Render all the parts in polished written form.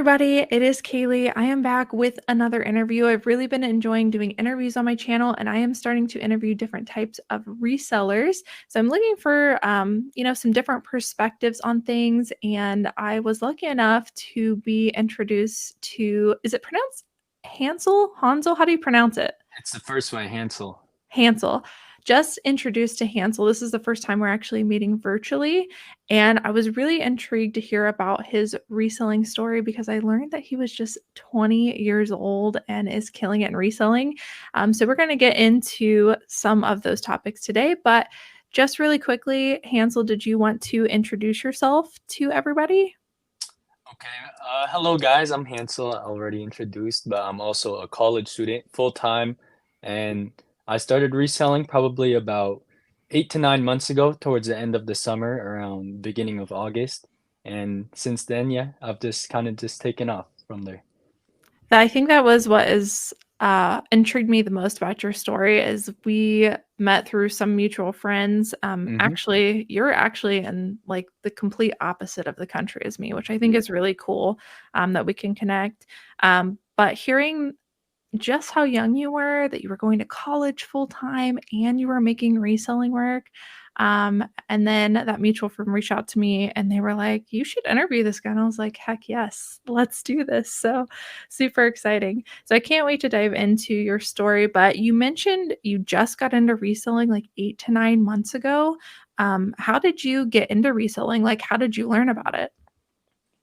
everybody, it is Kaylee. I am back with another interview. I've really been enjoying doing interviews on my channel, and I am starting to interview different types of resellers. So I'm looking for, some different perspectives on things. And I was lucky enough to be introduced to, is it pronounced Hansel? Hansel? How do you pronounce it? It's the first one, Hansel. Hansel. Just introduced to Hansel. This is the first time we're actually meeting virtually. And I was really intrigued to hear about his reselling story because I learned that he was just 20 years old and is killing it in reselling. So we're going to get into some of those topics today. But just really quickly, Hansel, did you want to introduce yourself to everybody? Okay. Hello, guys. I'm Hansel. I already introduced, but I'm also a college student, full time, and I started reselling probably about 8 to 9 months ago, towards the end of the summer, around beginning of August. And since then, yeah, I've just kind of just taken off from there. I think that was what is intrigued me the most about your story is we met through some mutual friends. Mm-hmm. Actually, you're actually in like the complete opposite of the country as me, which I think Yeah. is really cool that we can connect. But hearing just how young you were, that you were going to college full time and you were making reselling work. And then that mutual friend reached out to me and they were like, you should interview this guy. And I was like, heck yes, let's do this. So super exciting. So I can't wait to dive into your story. But you mentioned you just got into reselling like 8 to 9 months ago. How did you get into reselling? Like, how did you learn about it?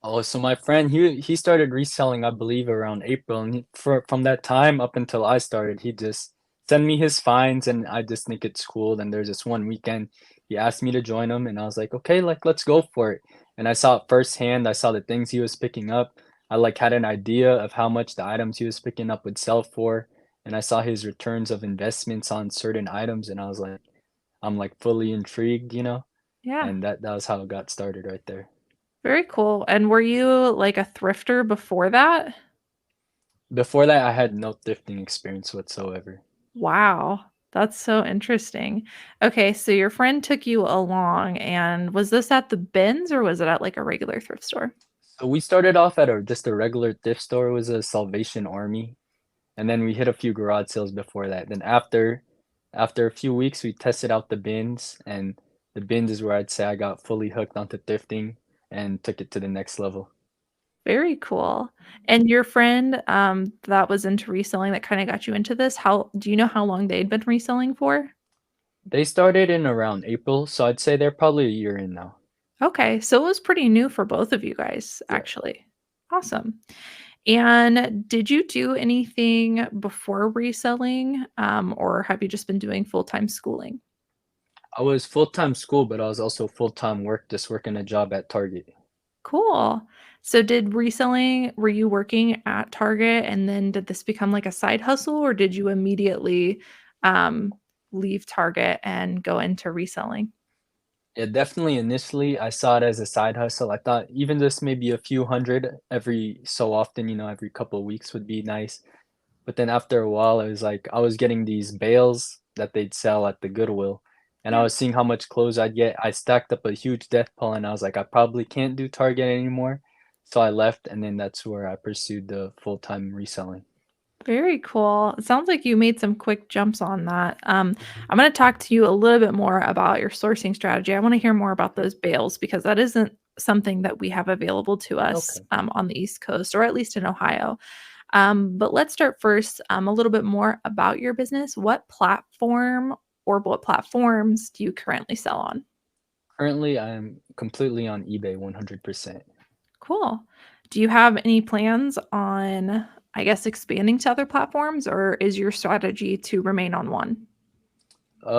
Oh, so my friend, he started reselling, I believe, around April, and from that time up until I started, he just sent me his finds, and I just think it's cool. Then there's this one weekend, he asked me to join him, and I was like, okay, like let's go for it. And I saw it firsthand. I saw the things he was picking up. I like had an idea of how much the items he was picking up would sell for, and I saw his returns of investments on certain items, and I was like, I'm like fully intrigued, Yeah. and that was how it got started right there. Very cool. And were you like a thrifter before that? Before that, I had no thrifting experience whatsoever. Wow, that's so interesting. Okay, so your friend took you along, and was this at the bins or was it at like a regular thrift store? So we started off at just a regular thrift store. It was a Salvation Army, and then we hit a few garage sales before that. Then after a few weeks, we tested out the bins, and the bins is where I'd say I got fully hooked onto thrifting and took it to the next level. Very cool. And your friend that was into reselling that kind of got you into this, how do you know how long they'd been reselling for? They started in around April, so I'd say they're probably a year in now. Okay, so it was pretty new for both of you guys, Yeah. actually. Awesome. And did you do anything before reselling, or have you just been doing full-time schooling? I was full-time school, but I was also full-time work, just working a job at Target. Cool. So did reselling were you working at Target and then did this become like a side hustle or did you immediately um leave Target and go into reselling? Yeah, definitely initially I saw it as a side hustle. I thought even just maybe a few hundred every so often, every couple of weeks would be nice. But then after a while, it was like I was getting these bales that they'd sell at the Goodwill, and I Yeah. was seeing how much clothes I'd get. I stacked up a huge death pile, and I was like, I probably can't do Target anymore. So I left, and then that's where I pursued the full-time reselling. Very cool. It sounds like you made some quick jumps on that. I'm going to talk to you a little bit more about your sourcing strategy. I want to hear more about those bales because that isn't something that we have available to us Okay. on the East Coast or at least in Ohio. But let's start first a little bit more about your business. What platform or what platforms do you currently sell on? Currently, I'm completely on eBay 100%. Cool. Do you have any plans on, I guess, expanding to other platforms, or is your strategy to remain on one?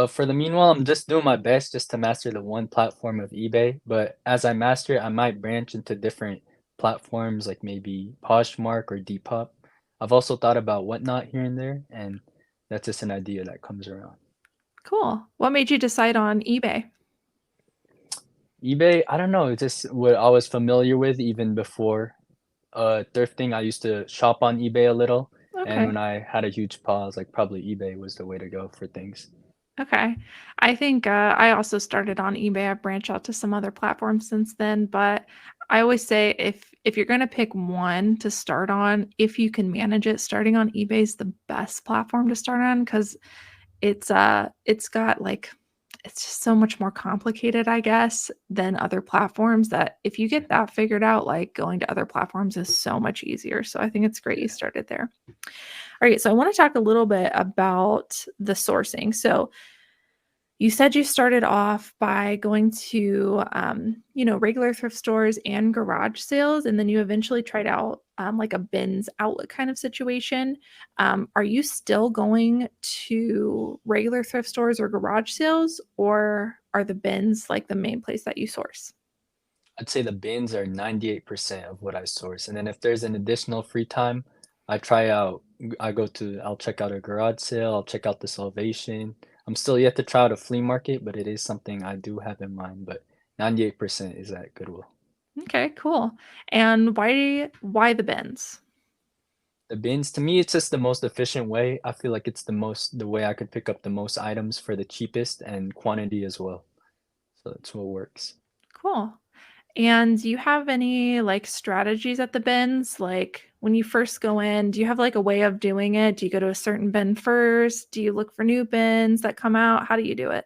For the meanwhile, I'm just doing my best just to master the one platform of eBay, but as I master it, I might branch into different platforms like maybe Poshmark or Depop. I've also thought about Whatnot here and there, and that's just an idea that comes around. Cool. What made you decide on eBay? eBay, I don't know, it's just what I was familiar with even before thrifting. I used to shop on eBay a little, and Okay. when I had a huge pause, like probably eBay was the way to go for things. Okay. I think I also started on eBay. I've branched out to some other platforms since then, but I always say if you're gonna pick one to start on, if you can manage it, starting on eBay is the best platform to start on because it's got, like it's just so much more complicated, I guess, than other platforms that if you get that figured out, like, going to other platforms is so much easier, so I think it's great you Yeah. started there. Alright, so I wanna talk a little bit about the sourcing. So, you said you started off by going to, regular thrift stores and garage sales, and then you eventually tried out, like a bins outlet kind of situation. Are you still going to regular thrift stores or garage sales, or are the bins like the main place that you source? I'd say the bins are 98% of what I source, and then if there's an additional free time, I try out I'll check out a garage sale, I'll check out the Salvation. I'm still yet to try out a flea market, but it is something I do have in mind, but 98% is at Goodwill. Okay, cool. And why the bins? The bins, to me, it's just the most efficient way. I feel like it's the way I could pick up the most items for the cheapest and quantity as well. So that's what works. Cool. And do you have any, like, strategies at the bins? Like, when you first go in, do you have, like, a way of doing it? Do you go to a certain bin first? Do you look for new bins that come out? How do you do it?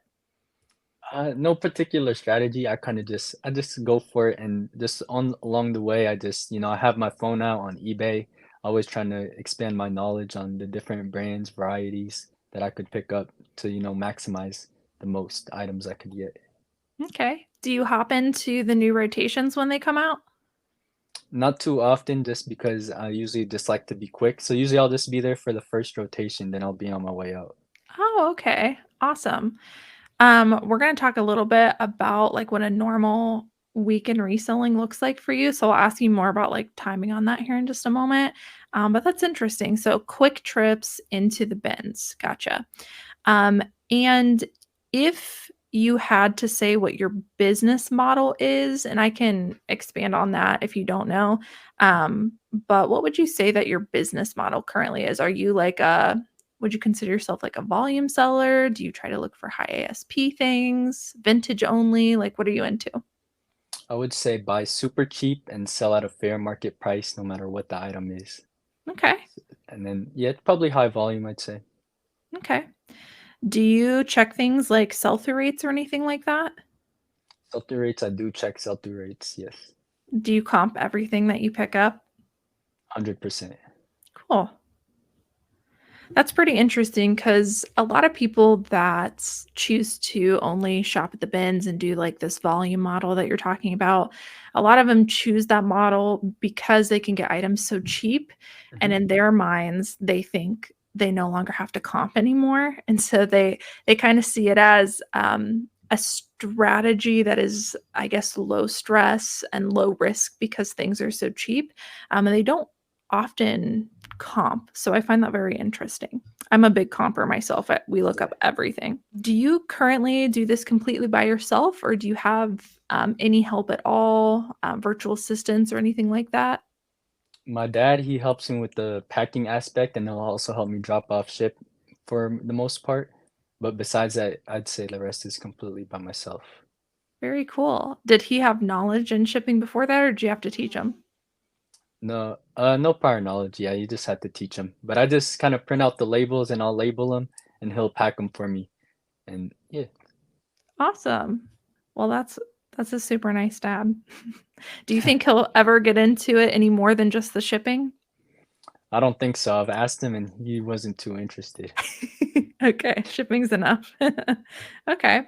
No particular strategy. I just go for it, and just on along the way, I have my phone out on eBay, always trying to expand my knowledge on the different brands, varieties that I could pick up to, maximize the most items I could get. Okay. Do you hop into the new rotations when they come out? Not too often, just because I usually just like to be quick. So usually I'll just be there for the first rotation, then I'll be on my way out. Oh, okay. Awesome. We're gonna talk a little bit about, like, what a normal week in reselling looks like for you, so I'll ask you more about, like, timing on that here in just a moment, but that's interesting. So quick trips into the bins. Gotcha. Um, and if you had to say what your business model is, and I can expand on that if you don't know, but what would you say that your business model currently is? Are you like a would you consider yourself like a volume seller? Do you try to look for high ASP things, vintage only? Like, what are you into? I would say buy super cheap and sell at a fair market price no matter what the item is. Okay. And then, yeah, it's probably high volume, I'd say. Okay. Do you check things like sell-through rates or anything like that? Sell-through rates, I do check sell-through rates, yes. Do you comp everything that you pick up? 100%. Cool. That's pretty interesting because a lot of people that choose to only shop at the bins and do like this volume model that you're talking about, a lot of them choose that model because they can get items so cheap. And Mhm. in their minds, they think they no longer have to comp anymore. And so they kind of see it as a strategy that is, I guess, low stress and low risk because things are so cheap. And they don't often comp. So I find that very interesting. I'm a big comper myself. We look Yeah. up everything. Do you currently do this completely by yourself, or do you have any help at all, virtual assistants or anything like that? My dad, he helps me with the packing aspect, and he'll also help me drop off ship for the most part. But besides that, I'd say the rest is completely by myself. Very cool. Did he have knowledge in shipping before that, or did you have to teach him? No, no prior knowledge. Yeah, you just had to teach him. But I just kind of print out the labels and I'll label them, and he'll pack them for me. And yeah, Awesome. Well, that's a super nice dad. Do you think he'll ever get into it any more than just the shipping? I don't think so. I've asked him, and he wasn't too interested. Okay, shipping's enough. Okay.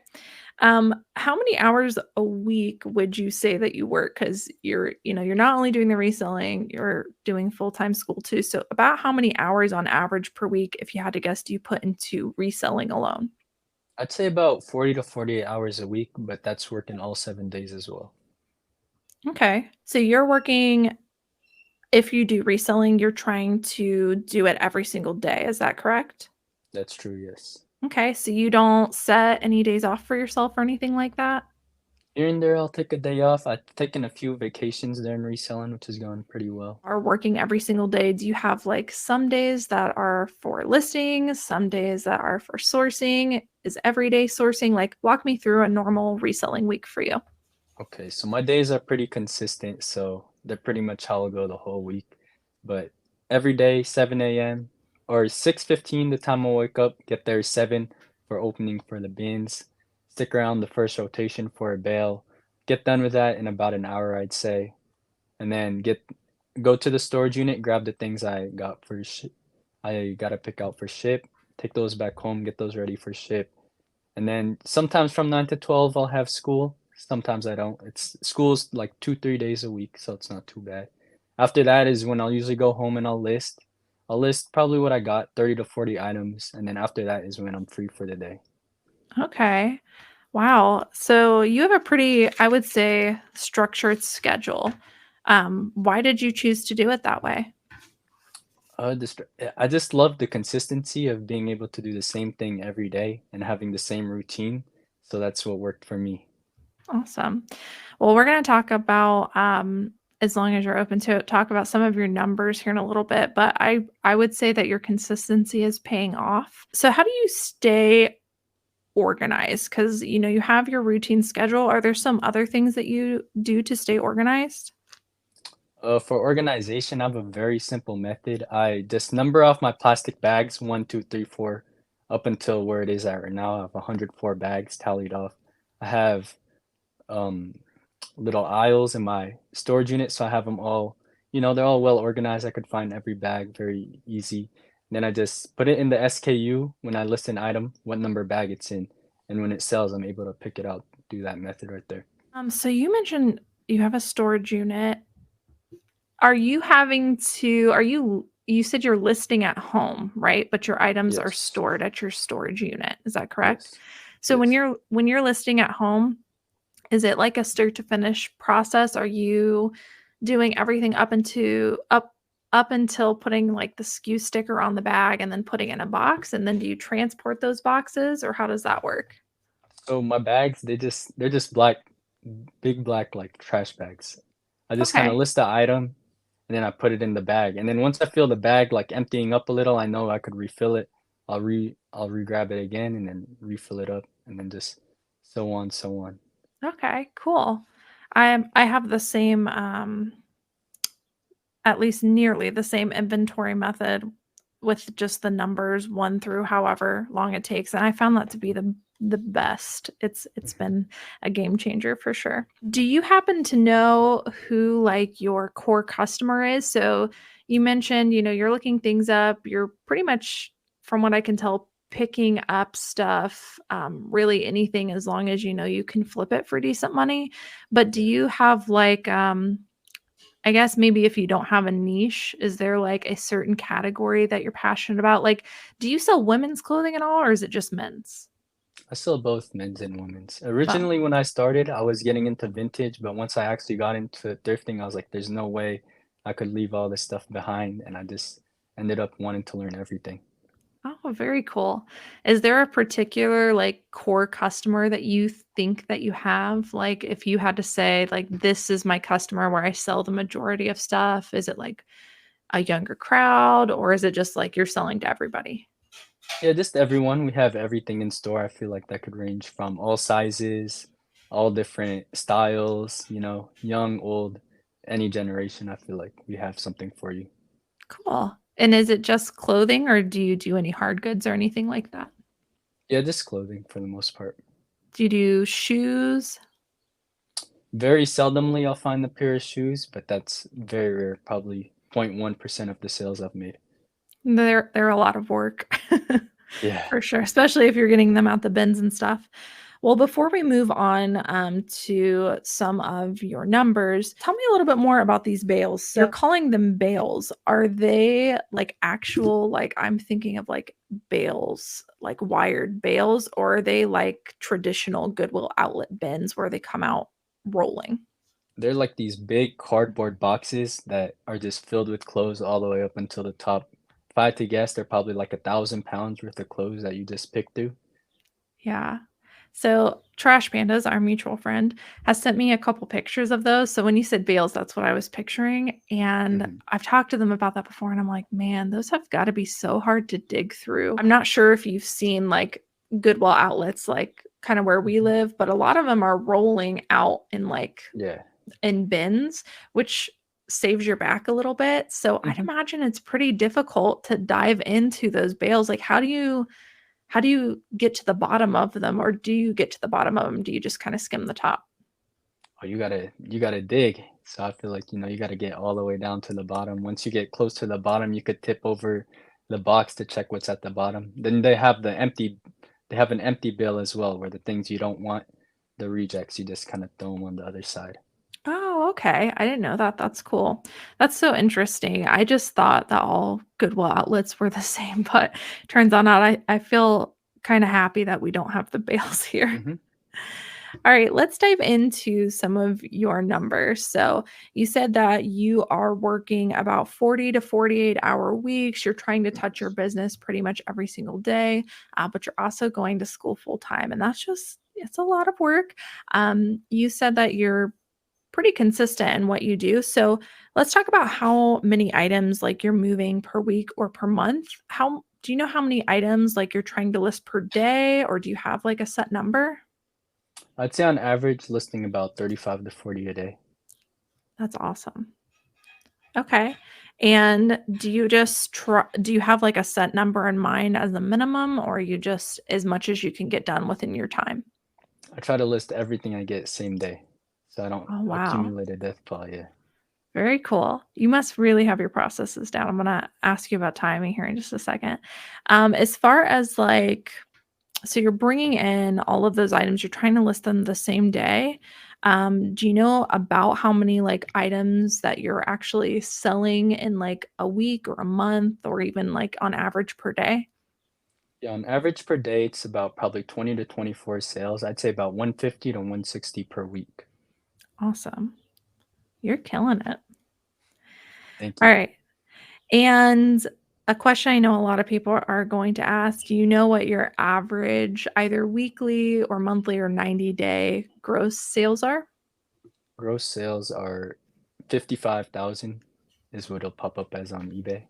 How many hours a week would you say that you work? Because you're not only doing the reselling, you're doing full-time school too. So about how many hours on average per week, if you had to guess, do you put into reselling alone? I'd say about 40 to 48 hours a week, but that's working all 7 days as well. Okay. So you're working, if you do reselling, you're trying to do it every single day. Is that correct? That's true, yes. Okay. So you don't set any days off for yourself or anything like that? Here and there, I'll take a day off. I've taken a few vacations there in reselling, which is going pretty well. Are working every single day, do you have like some days that are for listing, some days that are for sourcing? Is everyday sourcing? Like, walk me through a normal reselling week for you. Okay, so my days are pretty consistent, so they're pretty much how I'll go the whole week. But every day, 7 a.m. or 6:15, the time I'll wake up, get there 7 for opening for the bins, stick around the first rotation for a bale, get done with that in about an hour, I'd say, and then go to the storage unit, grab the things I gotta pick out for ship, take those back home, get those ready for ship. And then sometimes from 9 to 12, I'll have school. Sometimes I don't. It's school's like 2, 3 days a week, so it's not too bad. After that is when I'll usually go home and I'll list. I'll list probably what I got, 30 to 40 items, and then after that is when I'm free for the day. Okay. Wow. So you have a pretty, I would say, structured schedule. Why did you choose to do it that way? I just love the consistency of being able to do the same thing every day and having the same routine. So that's what worked for me. Awesome. Well, we're going to talk about, as long as you're open to it, talk about some of your numbers here in a little bit. But I would say that your consistency is paying off. So how do you stay organized? Because you have your routine schedule. Are there some other things that you do to stay organized? For organization, I have a very simple method. I just number off my plastic bags, 1, 2, 3, 4, up until where it is at right now. I have 104 bags tallied off. I have um, little aisles in my storage unit, so I have them all, they're all well organized. I could find every bag very easy. Then I just put it in the SKU when I list an item, what number bag it's in, and when it sells, I'm able to pick it out, do that method right there. So you mentioned you have a storage unit. Are you having to you said you're listing at home, right? But your items are Yes, stored at your storage unit. Is that correct? yes, So when yes. you're listing at home, is it like a start to finish process? Are you doing everything up until putting like the SKU sticker on the bag and then putting it in a box? And then do you transport those boxes or how does that work? So my bags, they're just black, big black like trash bags. I just kind of Okay. list the item and then I put it in the bag. And then once I feel the bag like emptying up a little, I know I could refill it. I'll re-grab it again and then refill it up and then just so on, so on. Okay, cool. I have the same at least nearly the same inventory method with just the numbers 1 through however long it takes, and I found that to be the best. It's been a game changer for sure. Do you happen to know who, like, your core customer is? So, you mentioned, you're looking things up, you're pretty much, from what I can tell, picking up stuff, really anything as long as you can flip it for decent money, but do Yeah. you have, like, I guess maybe if you don't have a niche, is there like a certain category that you're passionate about? Like, do you sell women's clothing at all, or is it just men's? I sell both men's and women's. Well, Originally, when I started, I was getting into vintage, but once I actually got into thrifting, I was like, there's no way I could leave all this stuff behind. And I just ended up wanting to learn everything. oh, very cool. Is there a particular like core customer that you think that you have? Like, if you had to say, like, this is my customer where I sell the majority of stuff, is it like a younger crowd, or is it just like you're selling to everybody? Yeah, just everyone. We have everything in store. I feel like that could range from all sizes, all different styles, young, old, any generation. I feel like we have something for you. Cool. And is it just clothing, or do you do any hard goods or anything like that? Yeah, just clothing for the most part. Do you do shoes? Very seldomly I'll find a pair of shoes, but that's very rare, probably 0.1% of the sales I've made. They're a lot of work. Yeah. For sure, especially if you're getting them out the bins and stuff. Well, before we move on, to some of your numbers, tell me a little bit more about these bales. So you're calling them bales. Are they like actual, like I'm thinking of like bales, like wired bales, or are they like traditional Goodwill outlet bins where they come out rolling? They're like these big cardboard boxes that are just filled with clothes all the way up until the top. If I had to guess, they're probably like 1,000 pounds worth of clothes that you just pick through. Yeah. So Trash Pandas, our mutual friend, has sent me a couple pictures of those. So when you said bales, that's what I was picturing. And Mhm. I've talked to them about that before. And I'm like, man, those have got to be so hard to dig through. I'm not sure if you've seen like Goodwill outlets, like kind of where we Mhm. live, but a lot of them are rolling out in like Yeah. in bins, which saves your back a little bit. So I'd Mhm. imagine it's pretty difficult to dive into those bales. Like how do you get to the bottom of them, or do you get to the bottom of them? Do you just kind of skim the top? Oh, you gotta dig. So I feel like, you gotta get all the way down to the bottom. Once you get close to the bottom, you could tip over the box to check what's at the bottom. Then they have an empty bill as well, where the things you don't want, the rejects, you just kind of throw them on the other side. Oh, okay. I didn't know that. That's cool. That's so interesting. I just thought that all Goodwill outlets were the same, but turns out not. I feel kind of happy that we don't have the bales here. Mhm. All right, let's dive into some of your numbers. So, you said that you are working about 40 to 48-hour weeks. You're trying to touch your Yes. business pretty much every single day, but you're also going to school full time. And that's just, it's a lot of work. You said that you're pretty consistent in what you do. So, let's talk about how many items like you're moving per week or per month. How do you know how many items like you're trying to list per day, or do you have like a set number? I'd say on average, listing about 35 to 40 a day. That's awesome. Okay. And do you have like a set number in mind as a minimum, or you just as much as you can get done within your time? I try to list everything I get same day, so I don't Oh, wow. accumulate a death pile. Yeah. Very cool. You must really have your processes down. I'm gonna ask you about timing here in just a second. As far as like so you're bringing in all of those items, you're trying to list them the same day. Do you know about how many like items that you're actually selling in like a week or a month or even like on average per day? Yeah, on average per day, it's about probably 20 to 24 sales. I'd say about 150 to 160 per week. Awesome. You're killing it. Thank All you. right. And a question I know a lot of people are going to ask, do you know what your average either weekly or monthly or 90-day gross sales are Gross sales are 55,000 is what it'll pop up as on eBay.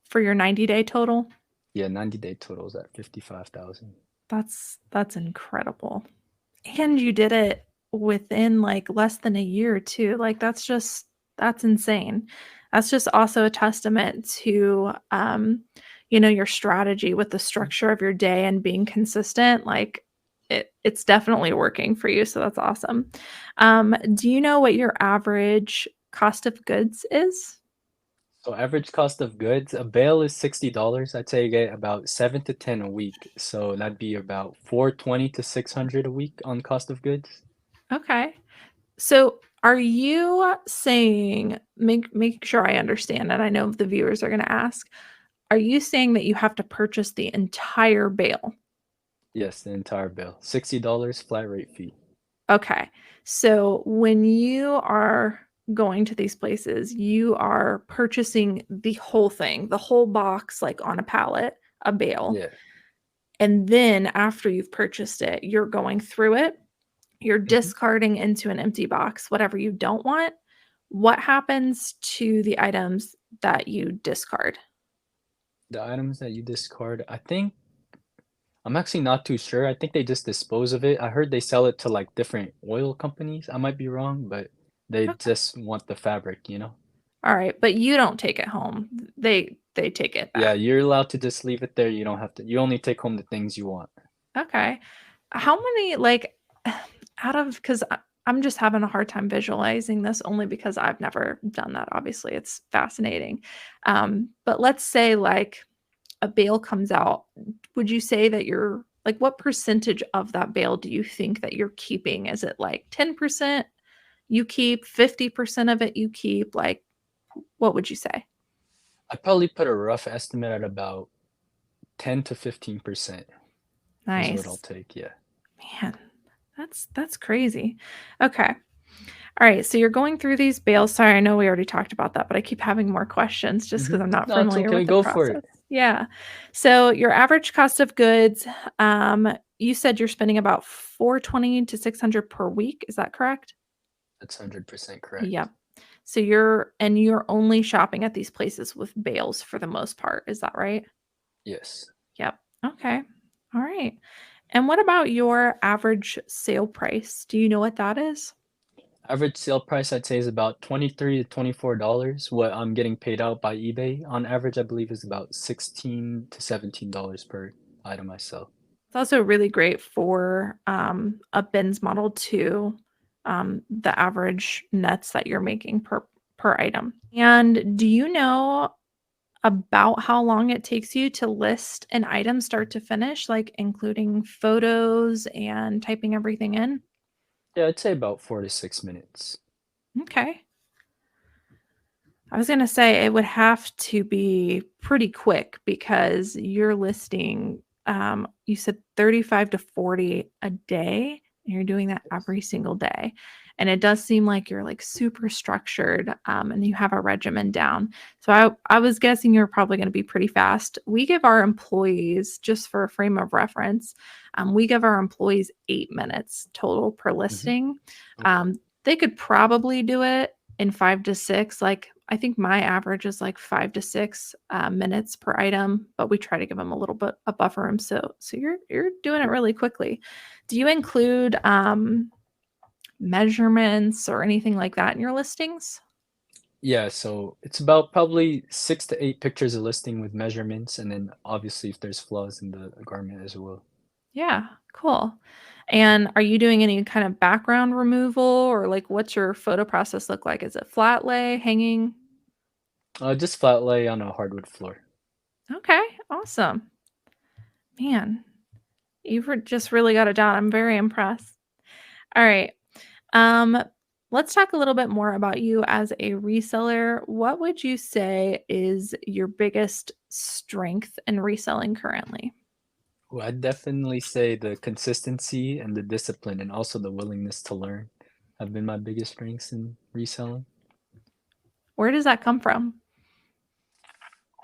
for your 90-day total? Yeah, 90-day totals at 55,000. That's incredible. And you did it within, like, less than a year too, like, that's insane. That's just also a testament to, your strategy with the structure of your day and being consistent, like, it's definitely working for you, so that's awesome. Do you know what your average cost of goods is? So average cost of goods, a bale is $60. I'd say you get about 7 to 10 a week. So that'd be about 420 to 600 a week on cost of goods. Okay. So, are you saying make sure I understand, and I know the viewers are gonna ask, are you saying that you have to purchase the entire bale? Yes, the entire bill. $60 flat rate fee. Okay. So, when you are going to these places, you are purchasing the whole thing, the whole box, like, on a pallet, a bale, Yeah. and then after you've purchased it, you're going through it, you're Mhm. discarding into an empty box whatever you don't want. What happens to the items that you discard? The items that you discard, I'm actually not too sure. I think they just dispose of it. I heard they sell it to like different oil companies. I might be wrong, but they Okay. just want the fabric? All right, but you don't take it home. They take it Yeah, back. you're allowed to just leave it there. You don't have to. You only take home the things you want. Okay. How many like out of because I'm just having a hard time visualizing this only because I've never done that. Obviously, it's fascinating. But let's say like a bale comes out. Would you say that you're like what percentage of that bale do you think that you're keeping? Is it like 10% you keep, 50% of it you keep? Like what would you say? I'd probably put a rough estimate at about 10 to 15% is what I'll Nice. take. Yeah. Man, that's crazy. Okay. All right, so you're going through these bales. Sorry, I know we already talked about that, but I keep having more questions just because 'cause I'm not No, it's familiar okay. with the Go for process. it. Yeah. So your average cost of goods, you said you're spending about 420 to 600 per week. Is that correct? That's 100% correct. Yep. So you're only shopping at these places with bales for the most part. Is that right? Yes. Yep. Okay. All right. And what about your average sale price? Do you know what that is? Average sale price I'd say is about 23 to $24. What I'm getting paid out by eBay on average, I believe, is about 16 to $17 per item I sell. It's also really great for a bins model too, the average nets that you're making per item. And do you know about how long it takes you to list an item start to finish, like including photos and typing everything in? Yeah, I'd say about 4 to 6 minutes. Okay. I was gonna say it would have to be pretty quick because you're listing, you said 35 to 40 a day, and you're doing that every single day. And it does seem like you're like super structured, and you have a regimen down. So I was guessing you're probably going to be pretty fast. We give our employees, just for a frame of reference, we give our employees 8 minutes total per Hmm. listing. Okay. They could probably do it in 5 to 6. Like I think my average is like 5 to 6 minutes per item, but we try to give them a little bit a buffer room. So you're doing it really quickly. Do you include measurements or anything like that in your listings? Yeah, so it's about probably 6 to 8 pictures a listing with measurements, and then obviously if there's flaws in the garment as well. Yeah, cool. And are you doing any kind of background removal or like what's your photo process look like? Is it flat lay, hanging? Just flat lay on a hardwood floor. Okay, awesome. Man, just really got it down. I'm very impressed. All right. Um, let's talk a little bit more about you as a reseller. What would you say is your biggest strength in reselling currently? Well, I'd definitely say the consistency and the discipline and also the willingness to learn have been my biggest strengths in reselling. Where does that come from?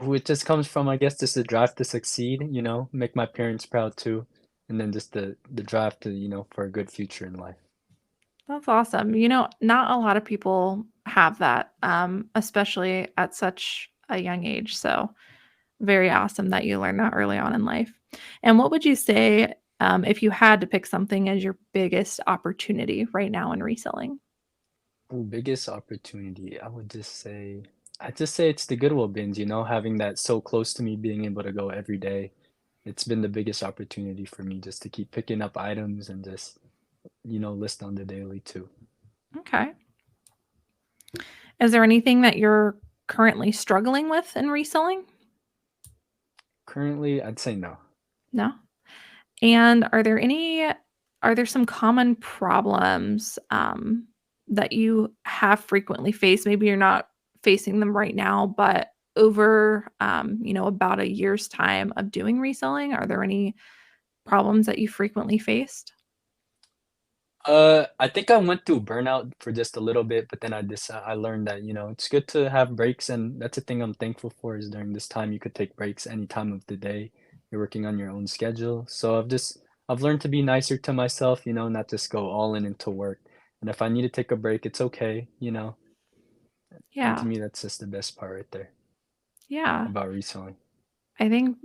Which just comes from, I guess, just the drive to succeed, make my parents proud too, and then just the drive to, for a good future in life. That's awesome. Not a lot of people have that, especially at such a young age. So, very awesome that you learned that early on in life. And what would you say if you had to pick something as your biggest opportunity right now in reselling? Ooh, biggest opportunity, I'd just say it's the Goodwill bins, having that so close to me, being able to go every day. It's been the biggest opportunity for me just to keep picking up items and just, list on the daily too. Okay. Is there anything that you're currently struggling with in reselling? Currently, I'd say no. No? And are there some common problems, that you have frequently faced? Maybe you're not facing them right now, but over, about a year's time of doing reselling, are there any problems that you frequently faced? I think I went through burnout for just a little bit, but then I learned that, it's good to have breaks, and that's a thing I'm thankful for is during this time you could take breaks any time of the day. You're working on your own schedule. So I've learned to be nicer to myself, not just go all in into work. And if I need to take a break, it's okay. And to Yeah. me, that's just the best part right there Yeah. about reselling. I think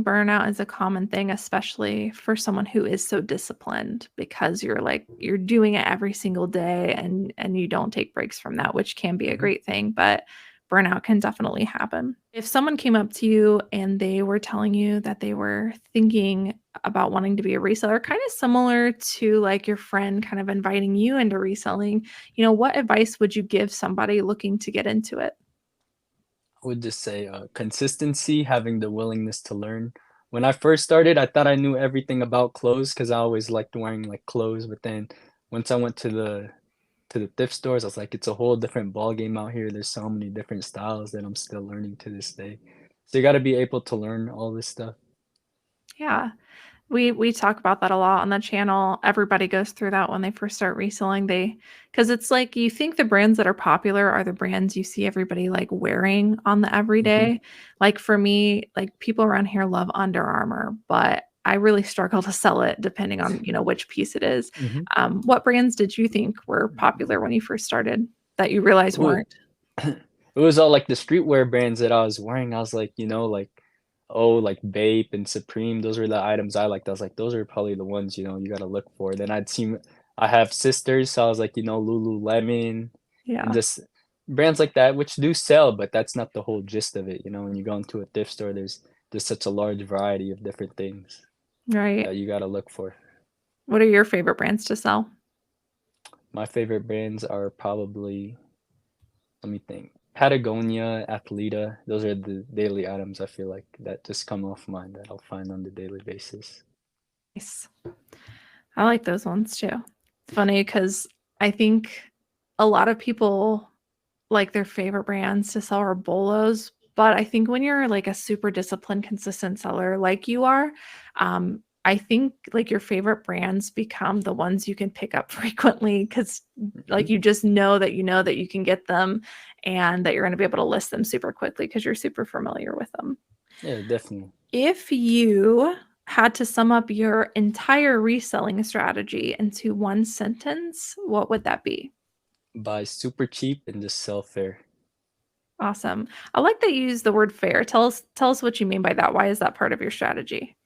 burnout is a common thing, especially for someone who is so disciplined because you're doing it every single day and you don't take breaks from that, which can be a Hmm. great thing, but burnout can definitely happen. If someone came up to you and they were telling you that they were thinking about wanting to be a reseller, kind of similar to like your friend kind of inviting you into reselling, what advice would you give somebody looking to get into it? I would just say consistency, having the willingness to learn. When I first started, I thought I knew everything about clothes because I always liked wearing like clothes. But then once I went to the thrift stores, I was like, it's a whole different ball game out here. There's so many different styles that I'm still learning to this day. So you got to be able to learn all this stuff. Yeah. We talk about that a lot on the channel. Everybody goes through that when they first start reselling. Because it's like you think the brands that are popular are the brands you see everybody like wearing on the Hmm. everyday. Like for me, like people around here love Under Armour, but I really struggle to sell it depending on, which piece it is. Hmm. What brands did you think were popular when you first started that you realized It weren't? it was all like the streetwear brands that I was wearing. I was like, like oh, like Bape and Supreme, those were the items I liked. I was like, those are probably the ones, you gotta look for. Then I have sisters, so I was like, Lululemon and Yeah, just brands like that, which do sell, but that's not the whole gist of it. When you go into a thrift store, there's such a large variety of different things right. that you gotta look for. What are your favorite brands to sell? My favorite brands are probably, let me think, Patagonia, Athleta. Those are the daily items I feel like that just come off mind that I'll find on the daily basis. Nice. I like those ones too. It's funny because I think a lot of people like their favorite brands to sell are bolos, but I think when you're like a super disciplined, consistent seller like you are, I think like your favorite brands become the ones you can pick up frequently because like Mhm. you know that you can get them and that you're going to be able to list them super quickly because you're super familiar with them. Yeah, definitely. If you had to sum up your entire reselling strategy into one sentence, what would that be? Buy super cheap and just sell fair. Awesome. I like that you use the word fair. Tell us what you mean by that. Why is that part of your strategy?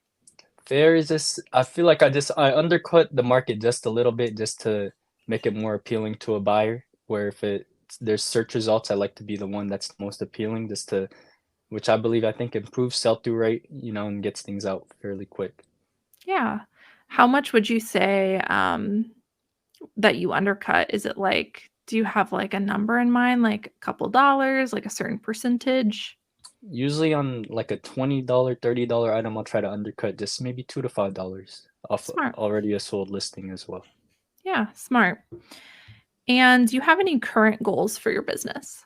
Fair is just, I feel like I undercut the market just a little bit just to make it more appealing to a buyer. Where if there's search results, I like to be the one that's most appealing, just to, which I think improves sell-through rate, and gets things out fairly quick. Yeah. How much would you say that you undercut? Is it like, do you have like a number in mind, like a couple dollars, like a certain percentage? Usually on like a $20, $30 item, I'll try to undercut just maybe $2 to $5 off Smart. already a sold listing as well. Yeah, smart. And do you have any current goals for your business?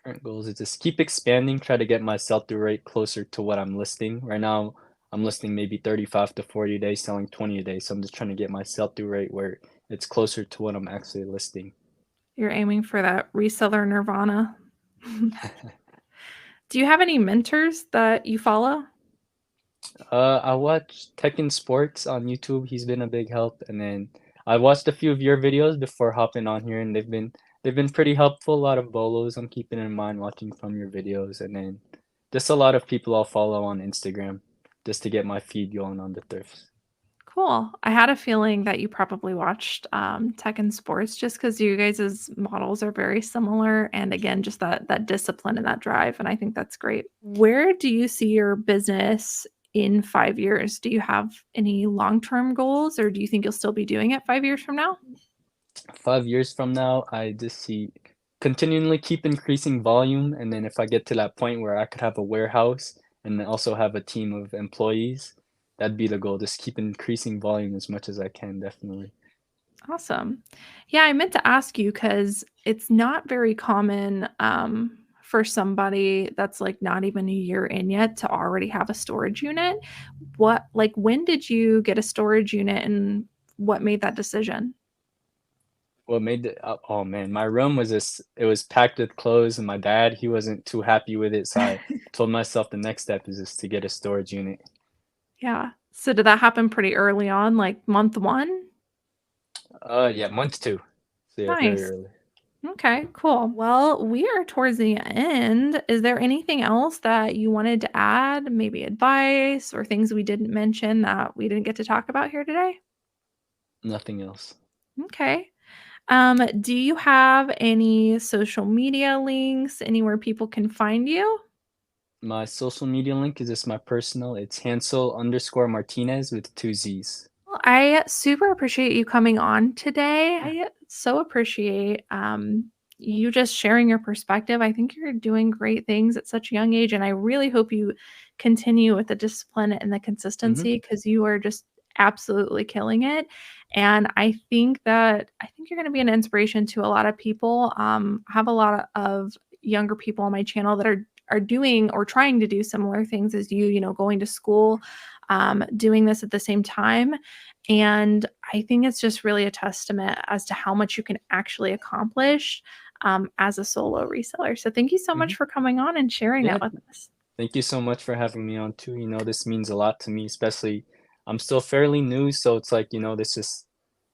Current goals is just keep expanding, try to get my sell-through rate closer to what I'm listing. Right now, I'm listing maybe 35 to 40 days, selling 20 a day. So I'm just trying to get my sell-through rate where it's closer to what I'm actually listing. You're aiming for that reseller nirvana. Do you have any mentors that you follow? I watch Tekken Sports on YouTube. He's been a big help. And then I watched a few of your videos before hopping on here, and they've been pretty helpful. A lot of bolos I'm keeping in mind watching from your videos, and then just a lot of people I'll follow on Instagram just to get my feed going on the thrifts. Cool. I had a feeling that you probably watched Tech and Sports just because you guys' models are very similar. And again, just that discipline and that drive. And I think that's great. Where do you see your business in 5 years? Do you have any long-term goals or do you think you'll still be doing it 5 years from now? 5 years from now, I just see continually keep increasing volume, and then if I get to that point where I could have a warehouse and then also have a team of employees, that'd be the goal. Just keep increasing volume as much as I can, definitely. Awesome. Yeah, I meant to ask you because it's not very common for somebody that's like not even a year in yet to already have a storage unit. Like, when did you get a storage unit and what made that decision? What made oh man, my room was just, it was packed with clothes, and my dad, he wasn't too happy with it, so I told myself the next step is just to get a storage unit. Yeah. So, did that happen pretty early on, like month one? Yeah, month two. So yeah, very Nice. early. Okay, cool. Well, we are towards the end. Is there anything else that you wanted to add? Maybe advice or things we didn't mention that we didn't get to talk about here today? Nothing else. Okay. Do you have any social media links, anywhere people can find you? My social media link is just my personal. It's Hansel underscore Martinez with two Z's. Well, I super appreciate you coming on today. I so appreciate you just sharing your perspective. I think you're doing great things at such a young age, and I really hope you continue with the discipline and the Hmm. consistency because you are just absolutely killing it. And I think you're going to be an inspiration to a lot of people. I have a lot of younger people on my channel that are doing or trying to do similar things as you. You know, going to school, doing this at the same time, and I think it's just really a testament as to how much you can actually accomplish as a solo reseller. So thank you so Hmm. much for coming on and sharing Yeah, that with us. thank you so much for having me on too. This means a lot to me, especially I'm still fairly new, so it's like, this just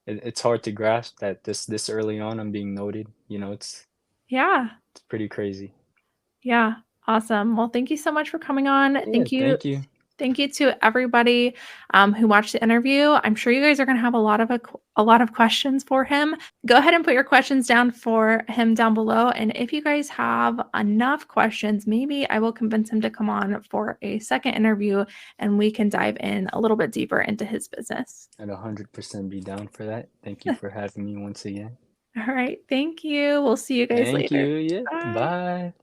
it's hard to grasp that this early on I'm being noted. It's Yeah. it's pretty crazy. Yeah. Awesome. Well, thank you so much for coming on. Yeah, thank you. Thank you to everybody who watched the interview. I'm sure you guys are going to have a lot of questions for him. Go ahead and put your questions down for him down below. And if you guys have enough questions, maybe I will convince him to come on for a second interview and we can dive in a little bit deeper into his business. I'd 100% be down for that. Thank you for having me once again. All right. Thank you. We'll see you guys Thank later. you. Yeah. Bye. Bye.